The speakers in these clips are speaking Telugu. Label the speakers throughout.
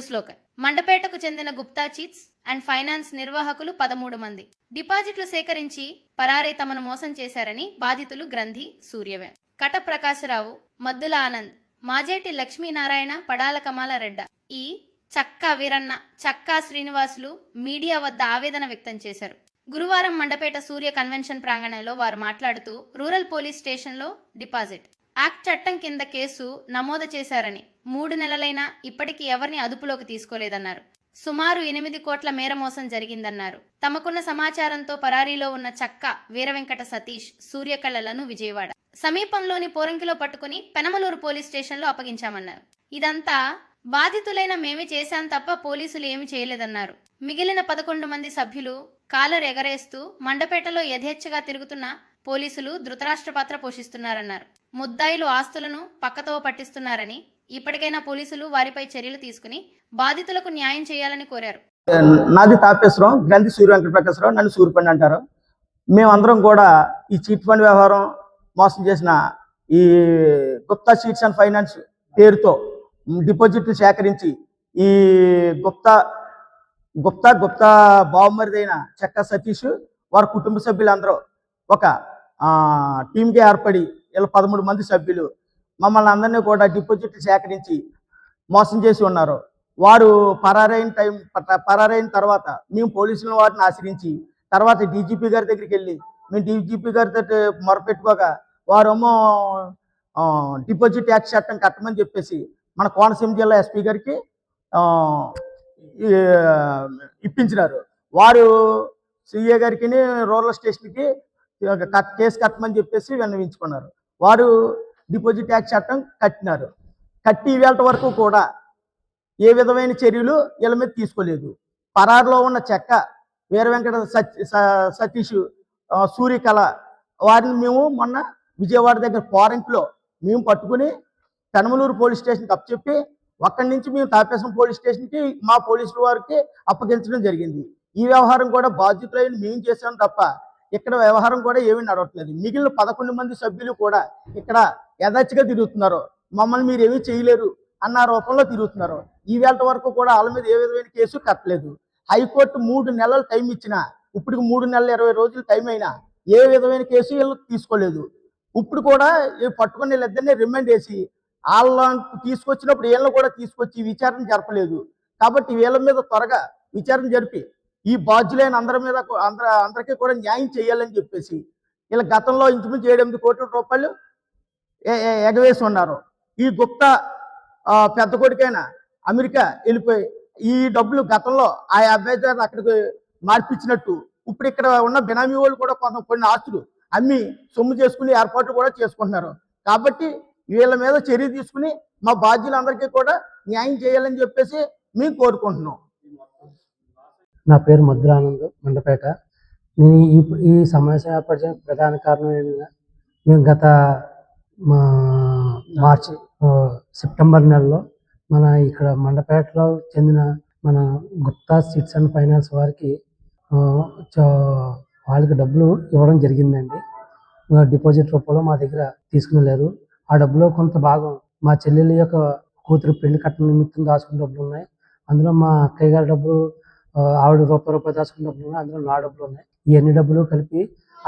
Speaker 1: న్యూస్లోకి. మండపేటకు చెందిన గుప్తా చీట్స్ అండ్ ఫైనాన్స్ నిర్వాహకులు 13 మంది డిపాజిట్లు సేకరించి పరారే తమను మోసం చేశారని బాధితులు గ్రంథి సూర్యవే, కట ప్రకాశరావు, మద్దుల ఆనంద్, మాజేటి లక్ష్మీనారాయణ, పడాల కమాలరెడ్డ, ఈ చక్కా వీరన్న, చక్కా శ్రీనివాసులు మీడియా వద్ద ఆవేదన వ్యక్తం చేశారు. గురువారం మండపేట సూర్య కన్వెన్షన్ ప్రాంగణంలో వారు మాట్లాడుతూ రూరల్ పోలీస్ స్టేషన్లో డిపాజిట్ యాక్ట్ చట్టం కింద కేసు నమోదు చేశారని, 3 నెలలైనా ఇప్పటికీ ఎవరిని అదుపులోకి తీసుకోలేదన్నారు. సుమారు 8 కోట్ల మేర మోసం జరిగిందన్నారు. తమకున్న సమాచారంతో పరారీలో ఉన్న చక్క వీరవెంకట సతీష్, సూర్యకళలను విజయవాడ సమీపంలోని పోరంకిలో పట్టుకుని పెనమలూరు పోలీస్ స్టేషన్లో అప్పగించామన్నారు. ఇదంతా బాధితులైన మేమే చేశాం తప్ప పోలీసులు ఏమీ చేయలేదన్నారు. మిగిలిన 11 మంది సభ్యులు కాలర్ ఎగరేస్తూ మండపేటలో యథేచ్ఛగా తిరుగుతున్న పోలీసులు ధృతరాష్ట్ర పాత్ర పోషిస్తున్నారన్నారు. ముద్దాయిలు ఆస్తులను పక్కతో పట్టిస్తున్నారని, ఇప్పటికైనా పోలీసులు వారిపై చర్యలు తీసుకుని బాధితులకు న్యాయం చేయాలని కోరారు.
Speaker 2: నాది తాపేశ్వరం, గ్రంథి సూర్య వెంకట ప్రకాశరావు, నన్ను సూర్యపండి అంటారు. మేమందరం కూడా ఈ చీట్ ఫండ్ వ్యవహారం మోసం చేసిన ఈ గుప్తా చీట్స్ అండ్ ఫైనాన్స్ పేరుతో డిపాజిట్లు సేకరించి ఈ గుప్తా బావమరిదైన చెక్క సతీష్ వారి కుటుంబ సభ్యులందరూ ఒక టీంకి ఏర్పడి ఇలా 13 మంది సభ్యులు మమ్మల్ని అందరినీ కూడా డిపాజిట్లు సేకరించి మోసం చేసి ఉన్నారు. వారు పరారైన తర్వాత మేము పోలీసుల వారిని ఆశ్రయించి తర్వాత డీజీపీ గారి దగ్గరికి వెళ్ళి మేము డీజీపీ గారితో మొరపెట్టుకోగా వారేమో డిపాజిట్ యాక్ట్ చట్టం కట్టమని చెప్పేసి మన కోనసీమ జిల్లా ఎస్పీ గారికి ఇప్పించినారు. వారు సిఏ గారికి రూరల్ స్టేషన్కి కేసు కట్టమని చెప్పేసి విన్నవించుకున్నారు. వారు డిపాజిట్ యాక్ట్ చట్టం కట్టినారు. కట్టి ఇవాళ వరకు కూడా ఏ విధమైన చర్యలు వీళ్ళ మీద తీసుకోలేదు. పరారులో ఉన్న చెక్క వీరవెంకట సతీష్, సూర్యకళ వారిని మేము మొన్న విజయవాడ దగ్గర పోరంకిలో మేము పట్టుకుని పెనమలూరు పోలీస్ స్టేషన్కి అప్పచెప్పి అక్కడి నుంచి మేము తాపేశ్వరం పోలీస్ స్టేషన్కి మా పోలీసుల వారికి అప్పగించడం జరిగింది. ఈ వ్యవహారం కూడా బాధ్యతలైన మేము చేసాం తప్ప ఇక్కడ వ్యవహారం కూడా ఏమీ నడవట్లేదు. మిగిలిన 11 మంది సభ్యులు కూడా ఇక్కడ యథాచిగా తిరుగుతున్నారు. మమ్మల్ని మీరు ఏమీ చేయలేరు అన్న రూపంలో తిరుగుతున్నారు. ఈ వేళ వరకు కూడా వాళ్ళ మీద ఏ విధమైన కేసు కట్టలేదు. హైకోర్టు 3 నెలలు టైం ఇచ్చినా ఇప్పటికి 3 నెలల 20 రోజులు టైం అయినా ఏ విధమైన కేసు వీళ్ళు తీసుకోలేదు. ఇప్పుడు కూడా పట్టుకుని వీళ్ళిద్దరినీ రిమాండ్ చేసి వాళ్ళని తీసుకొచ్చినప్పుడు వీళ్ళని కూడా తీసుకొచ్చి విచారణ జరపలేదు. కాబట్టి వీళ్ళ మీద త్వరగా విచారణ జరిపి ఈ బాధ్యులైన అందరికీ కూడా న్యాయం చేయాలని చెప్పేసి వీళ్ళ గతంలో ఇంచుమించు 7-8 కోట్ల రూపాయలు ఎగవేసి ఉన్నారు. ఈ గుప్తా పెద్ద కొడుకైన అమెరికా వెళ్ళిపోయి ఈ డబ్బులు గతంలో ఆ అబ్బాయి అక్కడికి మార్పించినట్టు ఇప్పుడు ఇక్కడ ఉన్న బినామీ వాళ్ళు కూడా కొన్ని ఆస్తులు అమ్మి సొమ్ము చేసుకుని ఏర్పాట్లు కూడా చేసుకుంటున్నారు. కాబట్టి వీళ్ళ మీద చర్య తీసుకుని మా బాధ్యులందరికీ కూడా న్యాయం చేయాలని చెప్పేసి మేము కోరుకుంటున్నాం.
Speaker 3: నా పేరు మద్దుల ఆనంద్, మండపేట. నేను ఈ సమస్య ఏర్పడిన ప్రధాన కారణం ఏంటంటే మేము గత సెప్టెంబర్ నెలలో మన ఇక్కడ మండపేటలో చెందిన మన గుప్తా చీట్స్ అండ్ ఫైనాన్స్ వారికి వాళ్ళకి డబ్బులు ఇవ్వడం జరిగిందండి. డిపాజిట్ రూపంలో మా దగ్గర తీసుకునేలేరు. ఆ డబ్బులో కొంత భాగం మా చెల్లెలి యొక్క కూతురు పెళ్లి కట్టిన నిమిత్తం దాచుకున్న డబ్బులు ఉన్నాయి. అందులో మా అక్కయ్య గారి డబ్బులు, ఆవిడ రూపాయి దాచుకున్న డబ్బులు ఉన్నాయి. అందులో నా డబ్బులు ఉన్నాయి. ఈ అన్ని డబ్బులు కలిపి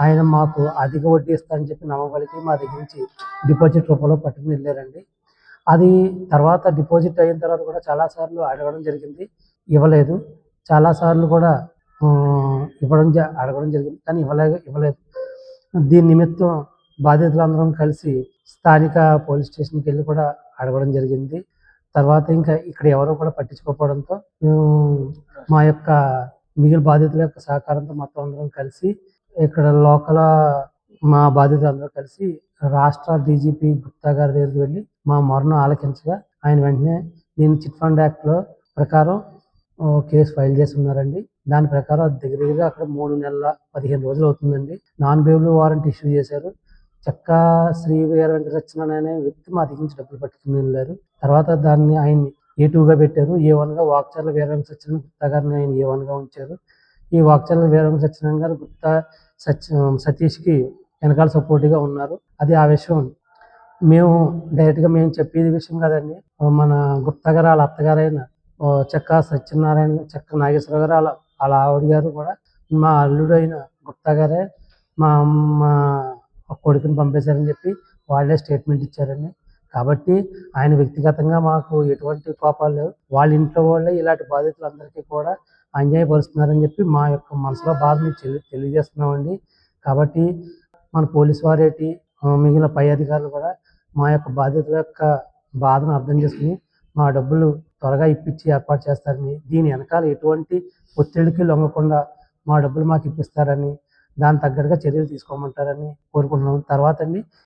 Speaker 3: ఆయన మాకు అధిక వడ్డీ ఇస్తారని చెప్పి నమ్మబలికి మా దగ్గర నుంచి డిపాజిట్ రూపంలో పట్టుకుని వెళ్ళారండి. అది తర్వాత డిపాజిట్ అయిన తర్వాత కూడా చాలాసార్లు అడగడం జరిగింది, ఇవ్వలేదు. చాలాసార్లు కూడా అడగడం జరిగింది కానీ ఇవ్వలేదు. దీని నిమిత్తం బాధితులందరం కలిసి స్థానిక పోలీస్ స్టేషన్కి వెళ్ళి కూడా అడగడం జరిగింది. తర్వాత ఇంకా ఇక్కడ ఎవరో కూడా పట్టించుకోకపోవడంతో మా యొక్క మిగిలిన బాధితుల యొక్క సహకారంతో మొత్తం అందరం కలిసి ఇక్కడ లోకల్ మా బాధితులందరూ కలిసి రాష్ట్ర డీజీపీ గుప్తా గారి దగ్గరికి వెళ్ళి మా మొరను ఆలకించగా ఆయన వెంటనే దీన్ని చిట్ ఫండ్ యాక్ట్లో ప్రకారం కేసు ఫైల్ చేసి ఉన్నారండి. దాని ప్రకారం దగ్గరగా అక్కడ 3 నెలల 15 రోజులు అవుతుందండి. నాన్ బెయిల్ వారెంట్ ఇష్యూ చేశారు. చక్కా శ్రీ వీరవెంకట సత్యనారాయణ అనే వ్యక్తి మా దగ్గర నుంచి డబ్బులు పట్టుకుని వెళ్ళారు. తర్వాత దాన్ని ఆయన్ని A2గా పెట్టారు. A1గా వాక్చర్ల వీరవెంకట సత్యనారాయణ గుప్తా గారిని ఆయన A1గా ఉంచారు. ఈ వాక్చర్ల వీరవెంకట సత్యనారాయణ గారు గుప్తా సతీష్కి వెనకాల సపోర్ట్గా ఉన్నారు. అది ఆ విషయం మేము డైరెక్ట్గా చెప్పేది విషయం కదండి. మన గుప్తా గారు వాళ్ళ అత్తగారైన చెక్క సత్యనారాయణ, చెక్క నాగేశ్వర గారు, అలా ఆవిడ గారు కూడా మా అల్లుడు అయిన గుప్తా గారే మా కొడుకుని పంపేశారని చెప్పి వాళ్ళే స్టేట్మెంట్ ఇచ్చారండి. కాబట్టి ఆయన వ్యక్తిగతంగా మాకు ఎటువంటి కోపాలు లేవు. వాళ్ళ ఇంట్లో వాళ్ళే ఇలాంటి బాధితులందరికీ కూడా అన్యాయపరుస్తున్నారని చెప్పి మా యొక్క మనసులో బాధ మీకు తెలియజేస్తున్నామండి. కాబట్టి మన పోలీసు వారేటి, మిగిలిన పై అధికారులు కూడా మా యొక్క బాధితుల యొక్క బాధను అర్థం చేసుకుని మా డబ్బులు త్వరగా ఇప్పించి ఏర్పాటు చేస్తారని, దీని వెనకాల ఎటువంటి ఒత్తిడికి లొంగకుండా మా డబ్బులు మాకు ఇప్పిస్తారని, దానికి తగ్గట్టుగా చర్యలు తీసుకోమంటారని కోరుకుంటున్నాం. తర్వాత అండి,